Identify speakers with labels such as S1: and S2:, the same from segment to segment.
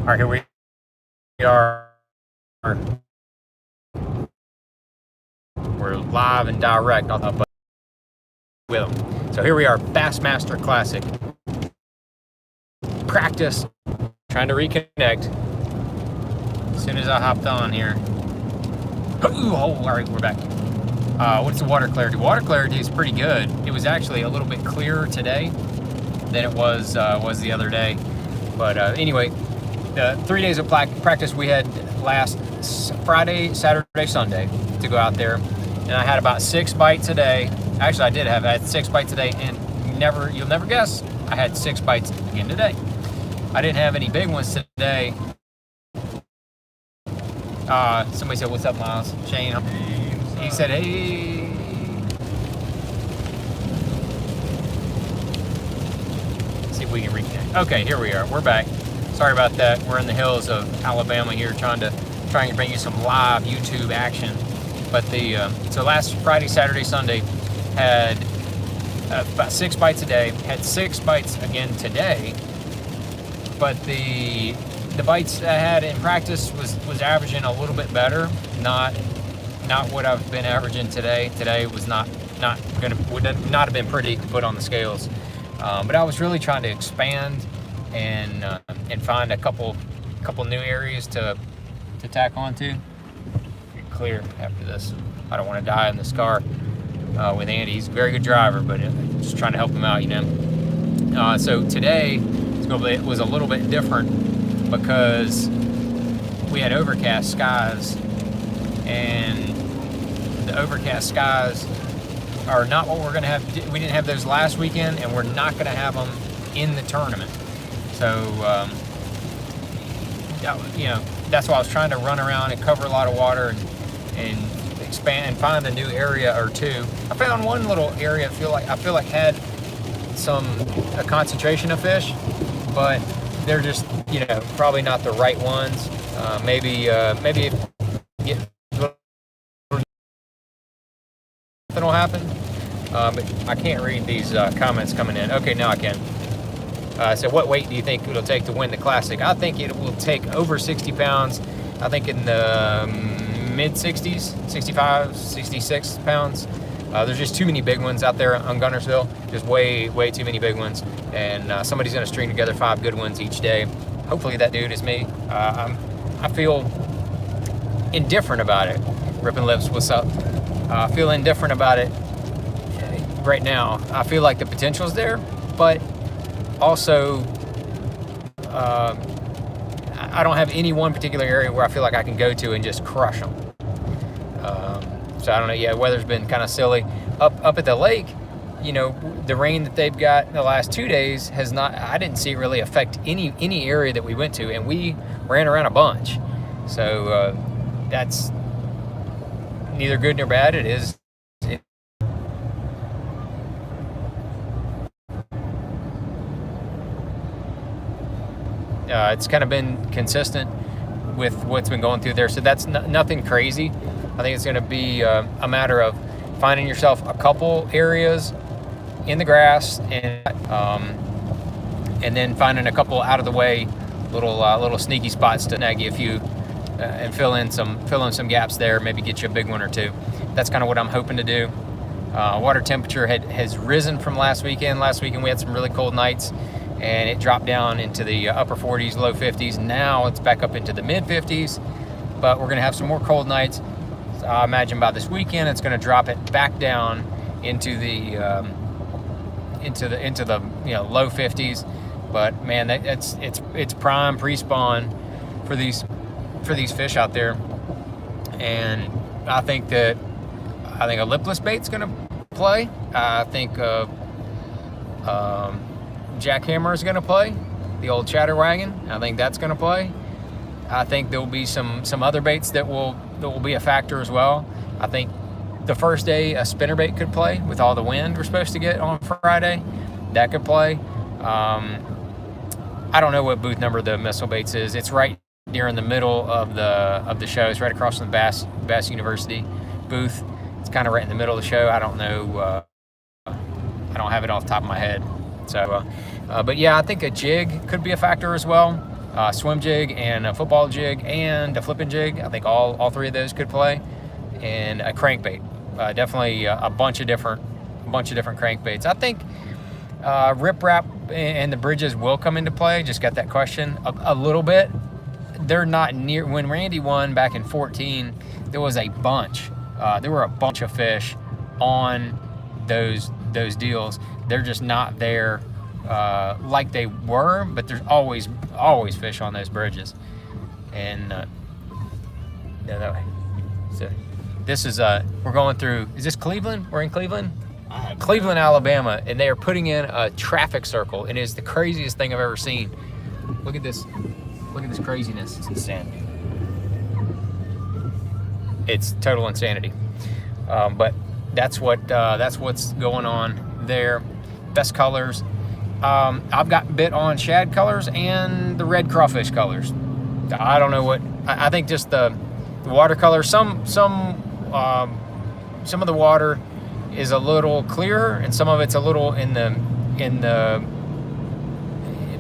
S1: All right, here we are. We're live and direct on the with them. So here we are, Bassmaster Classic. Practice, trying to reconnect. As soon as I hopped on here. Oh, all right, we're back. What's the water clarity? Water clarity is pretty good. It was actually a little bit clearer today than it was the other day. But anyway, the 3 days of practice we had last Friday, Saturday, Sunday to go out there, and I had about 6 bites a day. Actually, I had 6 bites a day, and you'll never guess, I had 6 bites again today. I didn't have any big ones today. Somebody said, "What's up, Miles?" Shane. He said, "Hey." Let's see if we can reconnect. Okay, here we are. We're back. Sorry about that. We're in the hills of Alabama here, trying to bring you some live YouTube action. But so last Friday, Saturday, Sunday, had about 6 bites a day. Had 6 bites again today. But the bites I had in practice was averaging a little bit better. Not what I've been averaging today. Today was would not have been pretty to put on the scales. But I was really trying to expand and find a couple new areas to tack onto. Get clear after this. I don't want to die in this car with Andy. He's a very good driver, but just trying to help him out, you know. So today it was a little bit different because we had overcast skies, and the overcast skies are not what we're going to have. We didn't have those last weekend, and we're not going to have them in the tournament. So, you know, that's why I was trying to run around and cover a lot of water and expand and find a new area or two. I found one little area I feel like had a concentration of fish, but they're just, you know, probably not the right ones. Maybe get something will happen. But I can't read these comments coming in. Okay, now I can. So what weight do you think it'll take to win the Classic? I think it will take over 60 pounds. I think in the mid-60s, 65, 66 pounds. There's just too many big ones out there on Gunnersville. Just way too many big ones. And somebody's going to string together 5 good ones each day. Hopefully that dude is me. I feel indifferent about it. Ripping Lips, what's up? I feel indifferent about it right now. I feel like the potential's there, but also I don't have any one particular area where I feel like I can go to and just crush them. So I don't know. Yeah, weather's been kind of silly. Up at the lake, you know, the rain that they've got in the last 2 days has not. I didn't see it really affect any area that we went to, and we ran around a bunch. So that's neither good nor bad. It is. It's kind of been consistent with what's been going through there. So that's nothing crazy. I think it's going to be a matter of finding yourself a couple areas in the grass and then finding a couple out of the way little sneaky spots to nag you a few and fill in some gaps there. Maybe get you a big one or two. That's kind of what I'm hoping to do. Water temperature has risen from last weekend. Last weekend we had some really cold nights, and it dropped down into the upper 40s, low 50s. Now it's back up into the mid 50s, but we're going to have some more cold nights. So I imagine by this weekend it's going to drop it back down into the low 50s. But man, it's prime pre-spawn for these fish out there, and I think a lipless bait's going to play. I think jackhammer is going to play, the old chatterwagon. I think that's going to play. I think there will be some other baits that will be a factor as well. I think the first day a spinnerbait could play with all the wind we're supposed to get on Friday. That could play. I don't know what booth number the missile baits is. It's right near in the middle of the show. It's right across from the Bass University booth. It's kind of right in the middle of the show. I don't know. I don't have it off the top of my head. So, but yeah, I think a jig could be a factor as well. swim jig and a football jig and a flipping jig. I think all three of those could play, and a crankbait. Definitely a bunch of different crankbaits. I think riprap and the bridges will come into play. Just got that question a little bit. They're not near. When Randy won back in 14, there was a bunch. There were a bunch of fish on those deals. They're just not there like they were, but there's always fish on those bridges. And yeah, that way. So this is we're going through. Is this Cleveland? We're in Cleveland. Cleveland, Alabama, and they are putting in a traffic circle, and it is the craziest thing I've ever seen. Look at this. Look at this craziness. It's insanity. It's total insanity. But that's what's going on there. Best colors. I've got bit on shad colors and the red crawfish colors. I don't know what. I think just the watercolor. Some of the water is a little clearer, and some of it's a little in the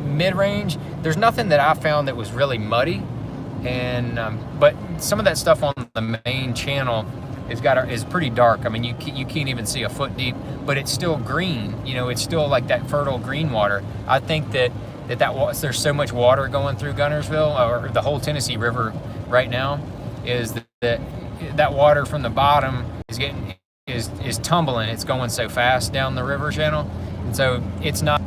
S1: mid-range. There's nothing that I found that was really muddy, and but some of that stuff on the main channel is pretty dark. I mean, you can't even see a foot deep, but it's still green. You know, it's still like that fertile green water. I think that there's so much water going through Guntersville, or the whole Tennessee River right now, is that water from the bottom is tumbling. It's going so fast down the river channel, and so it's not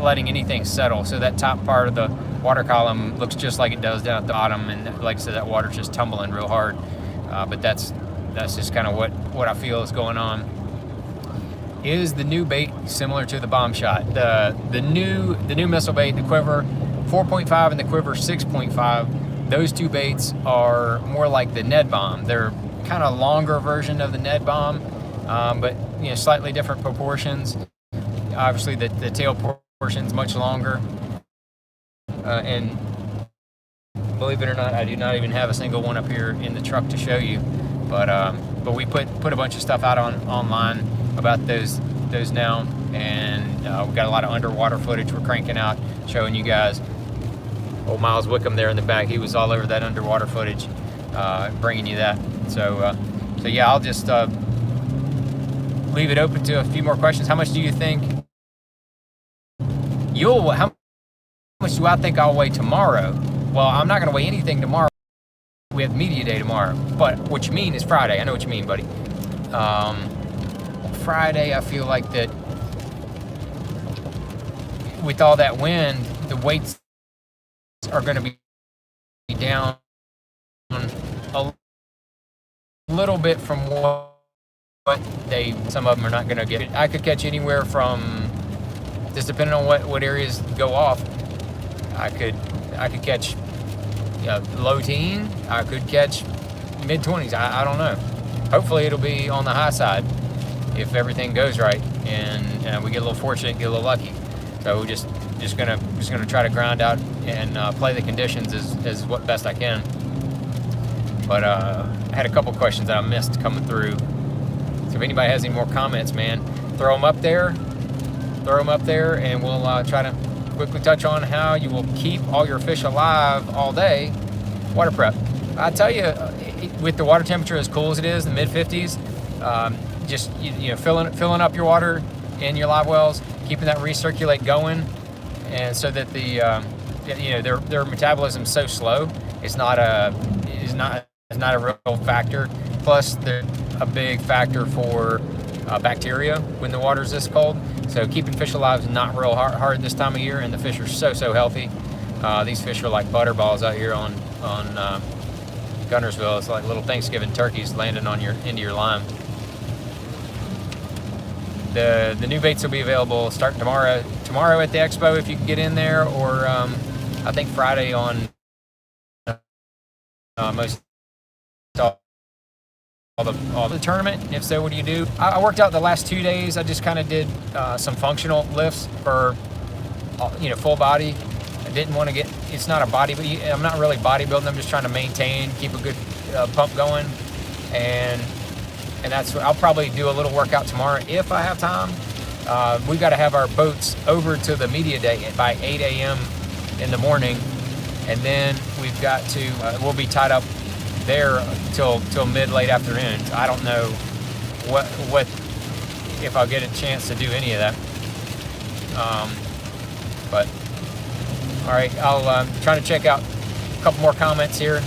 S1: letting anything settle. So that top part of the water column looks just like it does down at the bottom, and like I said, that water's just tumbling real hard. But that's just kind of what I feel is going on. Is the new bait similar to the bomb shot? The new missile bait, the quiver 4.5 and the quiver 6.5. Those two baits are more like the Ned bomb. They're kind of longer version of the Ned bomb, but slightly different proportions. Obviously, the tail portion's much longer, and believe it or not, I do not even have a single one up here in the truck to show you. But we put a bunch of stuff out online about those now, and we've got a lot of underwater footage we're cranking out, showing you guys. Old Miles Wickham there in the back, he was all over that underwater footage, bringing you that. So yeah, I'll just leave it open to a few more questions. How much do you think how much do I think I'll weigh tomorrow? Well, I'm not going to weigh anything tomorrow. We have media day tomorrow, but what you mean is Friday. I know what you mean, buddy. Friday, I feel like that with all that wind, the weights are going to be down a little bit from what some of them are not going to get. I could catch anywhere from, just depending on what areas go off, I could catch low teen, I could catch mid-20s. I don't know. Hopefully it'll be on the high side if everything goes right, and we get a little fortunate, get a little lucky. So we're just gonna try to grind out and play the conditions as what best I can. But I had a couple questions that I missed coming through. So if anybody has any more comments, man, throw them up there, and we'll try to quickly touch on how you will keep all your fish alive all day. Water prep. I tell you, with the water temperature as cool as it is, the mid 50s, just filling up your water in your live wells, keeping that recirculate going, and so that their metabolism's so slow, it's not a real factor. Plus, they're a big factor for bacteria when the water's this cold. So keeping fish alive is not real hard this time of year, and the fish are so healthy. These fish are like butterballs out here on Guntersville. It's like little Thanksgiving turkeys landing into your line. The new baits will be available starting tomorrow at the expo if you can get in there, or I think Friday on most all the tournament. If so, what do you do? I worked out the last 2 days. I just kind of did some functional lifts for full body. I didn't want to get, it's not a body, I'm not really bodybuilding. I'm just trying to maintain, keep a good pump going, and that's what I'll probably do a little workout tomorrow if I have time. We've got to have our boats over to the media day by 8 a.m. in the morning, and then we've got to we'll be tied up there till late afternoon. I don't know what if I'll get a chance to do any of that. But all right, I'll try to check out a couple more comments here.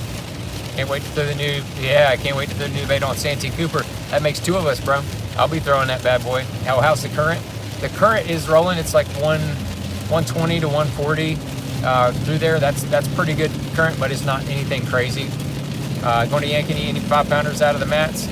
S1: Can't wait to throw the new, I can't wait to throw the new bait on Santee Cooper. That makes 2 of us, bro. I'll be throwing that bad boy. How's the current? The current is rolling. It's like 120 to 140 through there. That's pretty good current, but it's not anything crazy. Going to yank any 5-pounders out of the mats.